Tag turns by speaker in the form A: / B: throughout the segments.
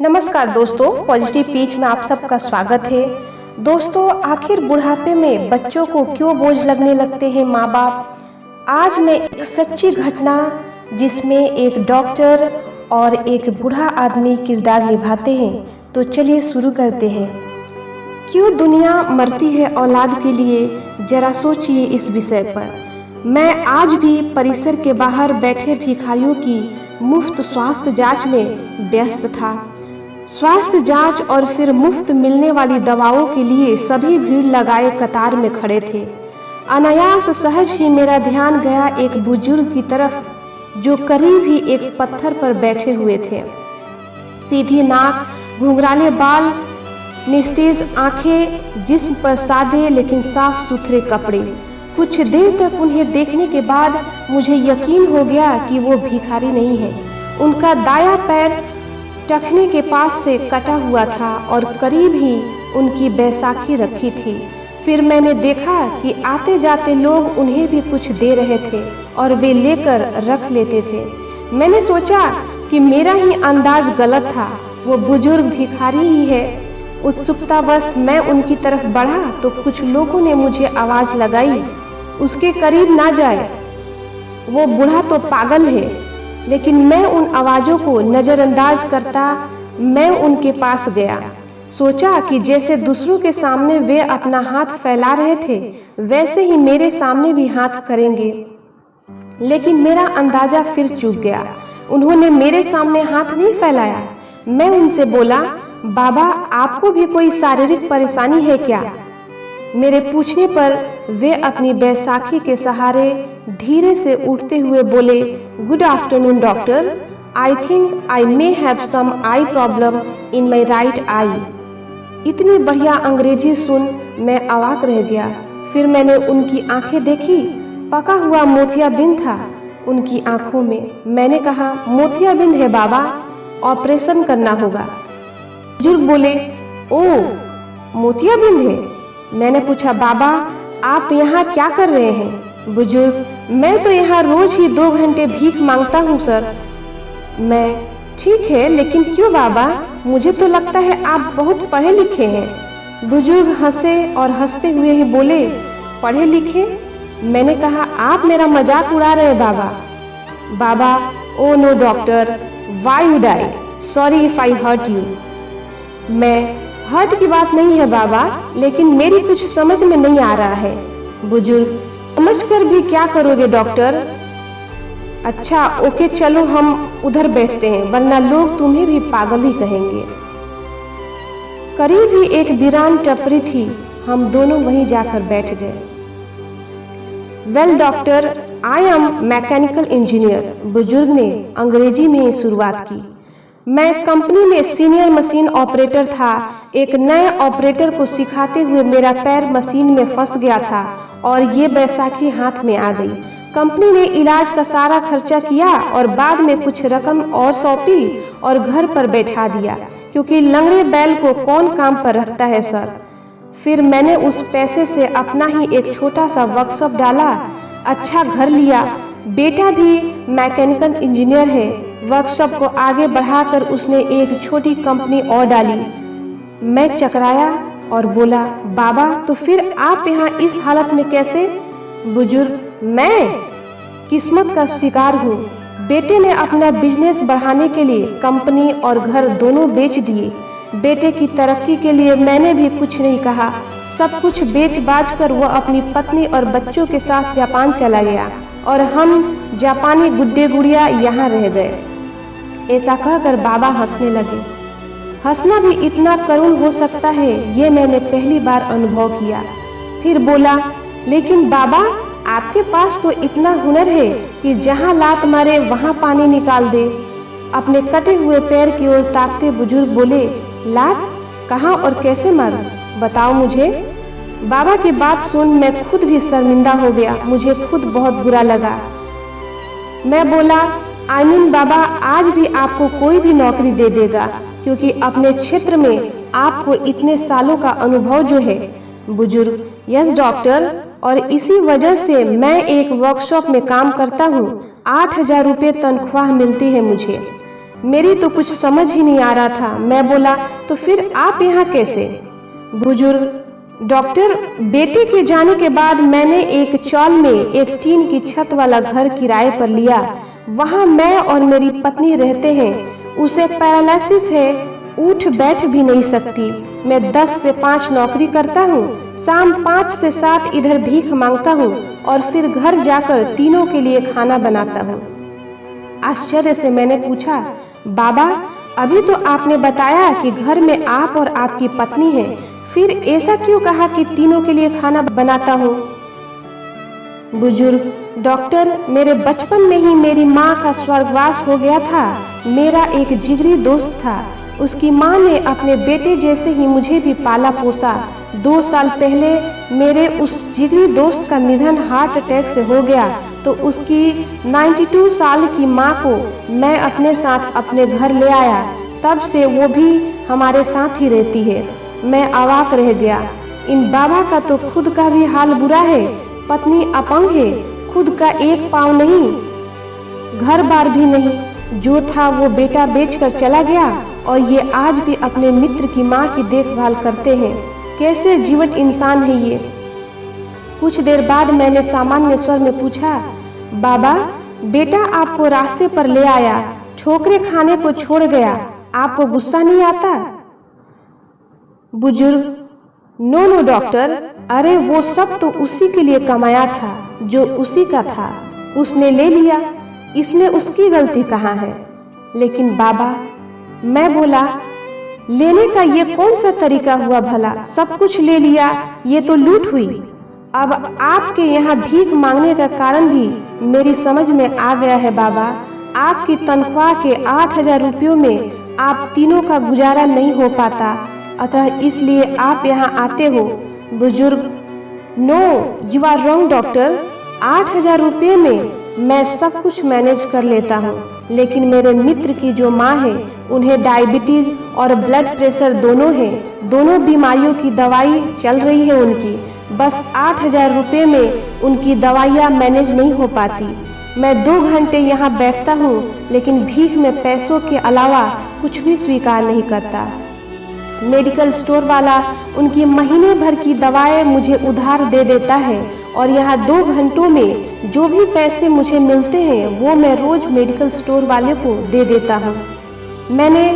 A: नमस्कार दोस्तों, positive peach में आप सबका स्वागत है। दोस्तों, आखिर बुढ़ापे में बच्चों को क्यों बोझ लगने लगते हैं माँ बाप। आज मैं एक सच्ची घटना जिसमें एक डॉक्टर और एक बूढ़ा आदमी किरदार निभाते हैं, तो चलिए शुरू करते हैं। क्यों दुनिया मरती है औलाद के लिए, जरा सोचिए इस विषय पर। मैं आज भी परिसर के बाहर बैठे भिखारियों की मुफ्त स्वास्थ्य जांच में व्यस्त था। स्वास्थ्य जांच और फिर मुफ्त मिलने वाली दवाओं के लिए सभी भीड़ लगाए कतार में खड़े थे। अनायास सहज ही मेरा ध्यान गया एक बुजुर्ग की तरफ, जो करीब ही एक पत्थर पर बैठे हुए थे। सीधी नाक, घुंघराले बाल, निस्तेज आंखें, जिस्म पर सादे लेकिन साफ सुथरे कपड़े। कुछ देर तक उन्हें देखने के बाद मुझे यकीन हो गया कि वो भिखारी नहीं है। उनका दायां पैर टखने के पास से कटा हुआ था और करीब ही उनकी बैसाखी रखी थी। फिर मैंने देखा कि आते जाते लोग उन्हें भी कुछ दे रहे थे और वे लेकर रख लेते थे। मैंने सोचा कि मेरा ही अंदाज गलत था, वो बुजुर्ग भिखारी ही है। उत्सुकतावश मैं उनकी तरफ बढ़ा तो कुछ लोगों ने मुझे आवाज़ लगाई, उसके करीब ना जाए, वो बूढ़ा तो पागल है। लेकिन मैं उन आवाज़ों को नज़रअंदाज करता मैं उनके पास गया। सोचा कि जैसे दूसरों के सामने वे अपना हाथ फैला रहे थे, वैसे ही मेरे सामने भी हाथ करेंगे। लेकिन मेरा अंदाज़ा फिर चूक गया। उन्होंने मेरे सामने हाथ नहीं फैलाया। मैं उनसे बोला, बाबा, आपको भी कोई शारीरिक परेशानी है क्या? मेरे पूछने पर वे अपनी बैसाखी के सहारे धीरे से उठते हुए बोले, good afternoon doctor, I think I may have some eye problem in my right eye. इतनी बढ़िया अंग्रेजी सुन मैं अवाक रह गया। फिर मैंने उनकी आंखें देखी, पका हुआ मोतियाबिंद था उनकी आंखों में। मैंने कहा, मोतियाबिंद है बाबा, ऑपरेशन करना होगा। बुजुर्ग बोले, ओह, मोतियाबिंद है। मैंने पूछा, बाबा आप यहाँ क्या कर रहे हैं? बुजुर्ग, मैं तो यहाँ रोज ही 2 घंटे भीख मांगता हूँ सर। मैं, ठीक है, लेकिन क्यों बाबा? मुझे तो लगता है आप बहुत पढ़े लिखे हैं। बुजुर्ग हंसे और हंसते हुए ही बोले, पढ़े लिखे? मैंने कहा, आप मेरा मजाक उड़ा रहे हैं बाबा। बाबा, oh no doctor, why would I, sorry if I hurt you. मैं, हर्ट की बात नहीं है बाबा, लेकिन मेरी कुछ समझ में नहीं आ रहा है। बुजुर्ग, समझकर भी क्या करोगे डॉक्टर? अच्छा ओके, चलो हम उधर बैठते हैं, वरना लोग तुम्हें भी पागल ही कहेंगे। करीब ही एक वीरान टपरी थी, हम दोनों वहीं जाकर बैठ गए। Well doctor, I am mechanical engineer, बुजुर्ग ने अंग्रेजी में ही शुरुआत की। मैं कंपनी में सीनियर मशीन ऑपरेटर था। एक नए ऑपरेटर को सिखाते हुए मेरा पैर मशीन में फंस गया था और ये बैसाखी हाथ में आ गई। कंपनी ने इलाज का सारा खर्चा किया और बाद में कुछ रकम और सौंपी और घर पर बैठा दिया, क्योंकि लंगड़े बैल को कौन काम पर रखता है सर। फिर मैंने उस पैसे से अपना ही एक छोटा सा वर्कशॉप डाला, अच्छा घर लिया। बेटा भी मैकेनिकल इंजीनियर है। वर्कशॉप को आगे बढ़ाकर उसने एक छोटी कंपनी और डाली। मैं चकराया और बोला, बाबा तो फिर आप यहाँ इस हालत में कैसे? बुजुर्ग, मैं किस्मत का शिकार हूँ। बेटे ने अपना बिजनेस बढ़ाने के लिए कंपनी और घर दोनों बेच दिए। बेटे की तरक्की के लिए मैंने भी कुछ नहीं कहा। सब कुछ बेच बाच कर वो अपनी पत्नी और बच्चों के साथ जापान चला गया और हम जापानी गुड्डे गुड़िया यहाँ रह गए। ऐसा कहकर बाबा हंसने लगे। हंसना भी इतना करुण हो सकता है, ये मैंने पहली बार अनुभव किया। फिर बोला, लेकिन बाबा आपके पास तो इतना हुनर है कि जहाँ लात मारे वहाँ पानी निकाल दे। अपने कटे हुए पैर की ओर ताकते बुजुर्ग बोले, लात कहाँ और कैसे मारूं? बताओ मुझे। बाबा की बात सुन मैं खुद भी शर्मिंदा हो गया। मुझे खुद बहुत बुरा लगा। मैं बोला, आई मीन बाबा, आज भी आपको कोई भी नौकरी दे देगा, क्योंकि अपने क्षेत्र में आपको इतने सालों का अनुभव जो है। बुजुर्ग, यस डॉक्टर, और इसी वजह से मैं एक वर्कशॉप में काम करता हूँ। 8,000 रुपये तनख्वाह मिलती है मुझे। मेरी तो कुछ समझ ही नहीं आ रहा था। मैं बोला, तो फिर आप यहाँ कैसे? बुजुर्ग, डॉक्टर, बेटे के जाने के बाद मैंने एक चौल में एक टीन की छत वाला घर किराए पर लिया। वहाँ मैं और मेरी पत्नी रहते हैं। उसे पैरालिसिस है, उठ बैठ भी नहीं सकती। मैं 10 से 5 नौकरी करता हूँ, शाम 5 से 7 इधर भीख मांगता हूँ और फिर घर जाकर तीनों के लिए खाना बनाता हूँ। आश्चर्य से मैंने पूछा, बाबा, अभी तो आपने बताया कि घर में आप और आपकी पत्नी है, फिर ऐसा क्यों कहा कि तीनों के लिए खाना बनाता हूँ? बुजुर्ग, डॉक्टर, मेरे बचपन में ही मेरी माँ का स्वर्गवास हो गया था। मेरा एक जिगरी दोस्त था, उसकी माँ ने अपने बेटे जैसे ही मुझे भी पाला पोसा। 2 साल पहले मेरे उस जिगरी दोस्त का निधन हार्ट अटैक से हो गया, तो उसकी 92 साल की माँ को मैं अपने साथ अपने घर ले आया। तब से वो भी हमारे साथ ही रहती है। मैं अवाक रह गया। इन बाबा का तो खुद का भी हाल बुरा है। पत्नी अपंग है, खुद का एक पाँव नहीं, घर बार भी नहीं। जो था वो बेटा बेचकर चला गया और ये आज भी अपने मित्र की माँ की देखभाल करते हैं। कैसे जीवट इंसान है ये। कुछ देर बाद मैंने सामान्य स्वर में पूछा, बाबा, बेटा आपको रास्ते पर ले आया, ठोकरे खाने को छोड़ गया, आपको गुस्सा नहीं आता? बुजुर्ग, नो डॉक्टर, अरे वो सब तो उसी के लिए कमाया था, जो उसी का था, उसने ले लिया, इसमें उसकी गलती कहाँ है? लेकिन बाबा, मैं बोला, लेने का ये कौन सा तरीका हुआ भला? सब कुछ ले लिया, ये तो लूट हुई। अब आपके यहाँ भीख मांगने का कारण भी मेरी समझ में आ गया है बाबा। आपकी तनख्वाह के 8,000 रुपयों में आप तीनों का गुजारा नहीं हो पाता, अतः इसलिए आप यहाँ आते हो। बुजुर्ग, no, you are wrong doctor. 8,000 रुपये में मैं सब कुछ मैनेज कर लेता हूँ, लेकिन मेरे मित्र की जो माँ है, उन्हें डायबिटीज और ब्लड प्रेशर दोनों है। दोनों बीमारियों की दवाई चल रही है उनकी। बस 8,000 रुपये में उनकी दवाइयाँ मैनेज नहीं हो पाती। मैं 2 घंटे यहाँ बैठता हूँ, लेकिन भीख में पैसों के अलावा कुछ भी स्वीकार नहीं करता। मेडिकल स्टोर वाला उनकी महीने भर की दवाएं मुझे उधार दे देता है और यहाँ 2 घंटों में जो भी पैसे मुझे मिलते हैं वो मैं रोज मेडिकल स्टोर वाले को दे देता हूँ। मैंने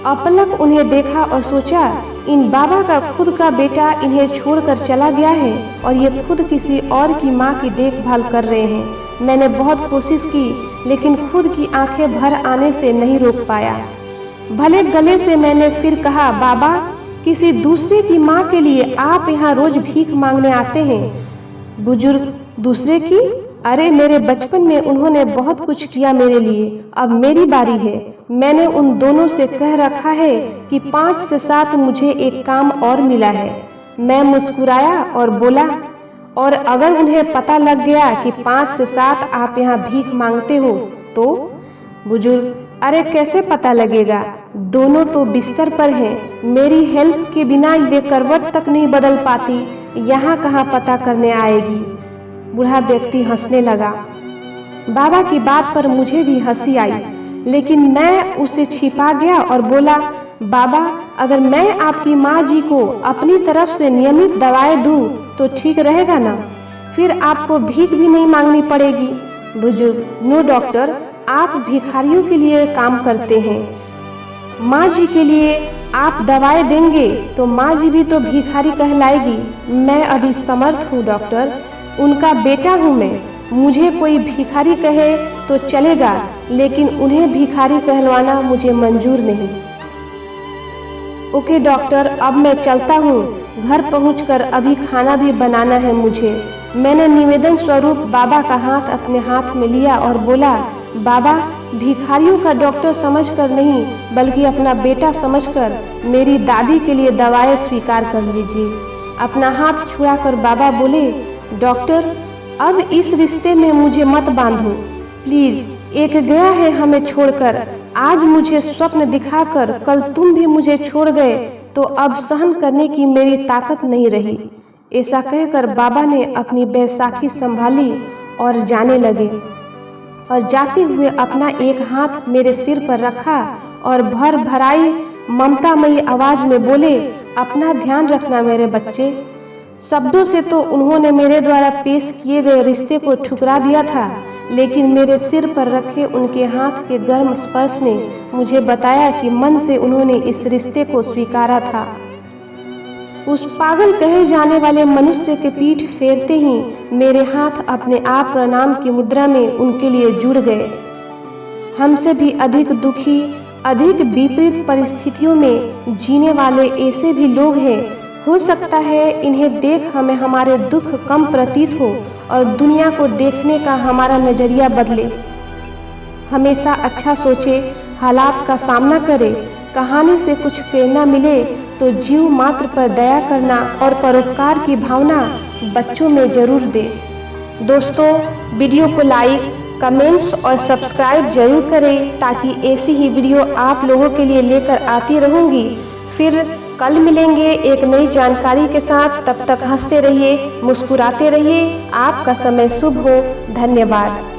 A: अपलक उन्हें देखा और सोचा, इन बाबा का खुद का बेटा इन्हें छोड़कर चला गया है और ये खुद किसी और की माँ की देखभाल कर रहे हैं। मैंने बहुत कोशिश की, लेकिन खुद की आंखें भर आने से नहीं रोक पाया। भले गले से मैंने फिर कहा, बाबा, किसी दूसरे की माँ के लिए आप यहाँ रोज भीख मांगने आते हैं? बुजुर्ग, दूसरे की? अरे मेरे बचपन में उन्होंने बहुत कुछ किया मेरे लिए, अब मेरी बारी है। मैंने उन दोनों से कह रखा है कि 5 से 7 मुझे एक काम और मिला है। मैं मुस्कुराया और बोला, और अगर उन्हें पता लग गया कि 5 से 7 आप यहाँ भीख मांगते हो तो? बुजुर्ग, अरे कैसे पता लगेगा, दोनों तो बिस्तर पर हैं। मेरी हेल्प के बिना वे करवट तक नहीं बदल पाती, यहाँ कहाँ पता करने आएगी। बूढ़ा व्यक्ति हंसने लगा। बाबा की बात पर मुझे भी हंसी आई, लेकिन मैं उसे छिपा गया और बोला, बाबा, अगर मैं आपकी माँ जी को अपनी तरफ से नियमित दवाएं दूं तो ठीक रहेगा ना? फिर आपको भीख भी नहीं मांगनी पड़ेगी। बुजुर्ग, नो डॉक्टर, आप भिखारियों के लिए काम करते हैं। माँ जी के लिए आप दवाएं देंगे तो माँ जी भी तो भिखारी कहलाएगी। मैं अभी समर्थ हूँ डॉक्टर, उनका बेटा हूँ मैं। मुझे कोई भिखारी कहे तो चलेगा, लेकिन उन्हें भिखारी कहलवाना मुझे मंजूर नहीं। ओके डॉक्टर, अब मैं चलता हूँ। घर पहुँचकर अभी खाना भी बनाना है मुझे। मैंने निवेदन स्वरूप बाबा का हाथ अपने हाथ में लिया और बोला, बाबा, भिखारियों का डॉक्टर समझकर नहीं, बल्कि अपना बेटा समझकर मेरी दादी के लिए दवाएं स्वीकार कर लीजिए। अपना हाथ छुड़ाकर बाबा बोले, डॉक्टर, अब इस रिश्ते में मुझे मत बांधो प्लीज। एक गया है हमें छोड़कर, आज मुझे स्वप्न दिखाकर कल तुम भी मुझे छोड़ गए तो अब सहन करने की मेरी ताकत नहीं रही। ऐसा कहकर बाबा ने अपनी बैसाखी संभाली और जाने लगे। और जाते हुए अपना एक हाथ मेरे सिर पर रखा और भर भराई ममतामयी आवाज में बोले, अपना ध्यान रखना मेरे बच्चे। शब्दों से तो उन्होंने मेरे द्वारा पेश किए गए रिश्ते को ठुकरा दिया था, लेकिन मेरे सिर पर रखे उनके हाथ के गर्म स्पर्श ने मुझे बताया कि मन से उन्होंने इस रिश्ते को स्वीकारा था। उस पागल कहे जाने वाले मनुष्य के पीठ फेरते ही मेरे हाथ अपने आप प्रणाम की मुद्रा में उनके लिए जुड़ गए। हमसे भी अधिक दुखी, अधिक विपरीत परिस्थितियों में जीने वाले ऐसे भी लोग हैं। हो सकता है इन्हें देख हमें हमारे दुख कम प्रतीत हो और दुनिया को देखने का हमारा नजरिया बदले। हमेशा अच्छा सोचे, हालात का सामना करे। कहानी से कुछ प्रेरणा मिले तो जीव मात्र पर दया करना और परोपकार की भावना बच्चों में जरूर दे। दोस्तों, वीडियो को लाइक, कमेंट्स और सब्सक्राइब जरूर करें ताकि ऐसी ही वीडियो आप लोगों के लिए लेकर आती रहूंगी। फिर कल मिलेंगे एक नई जानकारी के साथ। तब तक हंसते रहिए, मुस्कुराते रहिए। आपका समय शुभ हो। धन्यवाद।